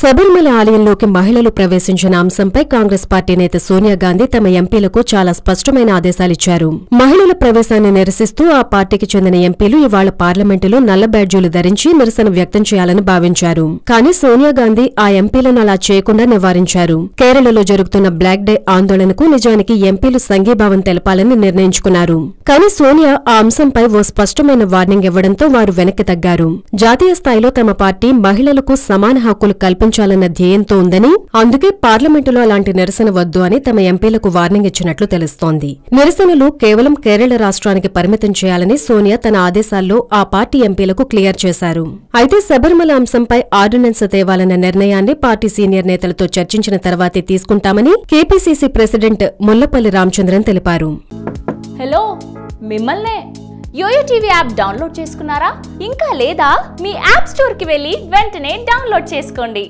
శబరిమల ఆలయంలోకి మహిళలు ప్రవేశించిన అంశంపై కాంగ్రెస్ పార్టీ నేత సోనియా గాంధీ తమ ఎంపీలకు చాలా స్పష్టమైన ఆదేశాలిచ్చారు. మహిళల ప్రవేశాన్ని నిరసిస్తూ ఆ పార్టీకి చెందిన ఎంపీలు ఇవాళ పార్లమెంటులో నల్ల బ్యాడ్జీలు ధరించి నిరసన వ్యక్తం చేయాలని భావించారు. కానీ సోనియా గాంధీ ఆ ఎంపీలను అలా చేయకుండా నివారించారు. కేరళలో జరుగుతున్న బ్లాక్ డే ఆందోళనకు నిజానికి ఎంపీలు సంఘీభావం తెలపాలని నిర్ణయించుకున్నారు. కానీ సోనియా ఆ అంశంపై ఓ స్పష్టమైన వార్నింగ్ ఇవ్వడంతో వారు వెనక్కి తగ్గారు. జాతీయ స్థాయిలో తమ పార్టీ మహిళలకు సమాన హక్కులు కల్పించాలన్న ధ్యేయంతో ఉందని, అందుకే పార్లమెంటులో అలాంటి నిరసన వద్దు అని తమ ఎంపీలకు వార్నింగ్ ఇచ్చినట్లు తెలుస్తోంది. నిరసనలు కేవలం కేరళ రాష్ట్రానికి పరిమితం చేయాలని సోనియా తన ఆదేశాల్లో ఆ పార్టీ ఎంపీలకు క్లియర్ చేశారు. అయితే శబరిమల అంశంపై ఆర్డినెన్స్ తేవాలన్న నిర్ణయాన్ని పార్టీ సీనియర్ నేతలతో చర్చించిన తర్వాతే తీసుకుంటామని కేపీసీసీ ప్రెసిడెంట్ ముల్లపల్లి రామచంద్రన్ తెలిపారు. హలో, మిమ్మల్నే యోయో టీవీ యాప్ డౌన్లోడ్ చేసుకున్నారా? ఇంకా లేదా? మీ యాప్ స్టోర్కి వెళ్ళి వెంటనే డౌన్లోడ్ చేసుకోండి.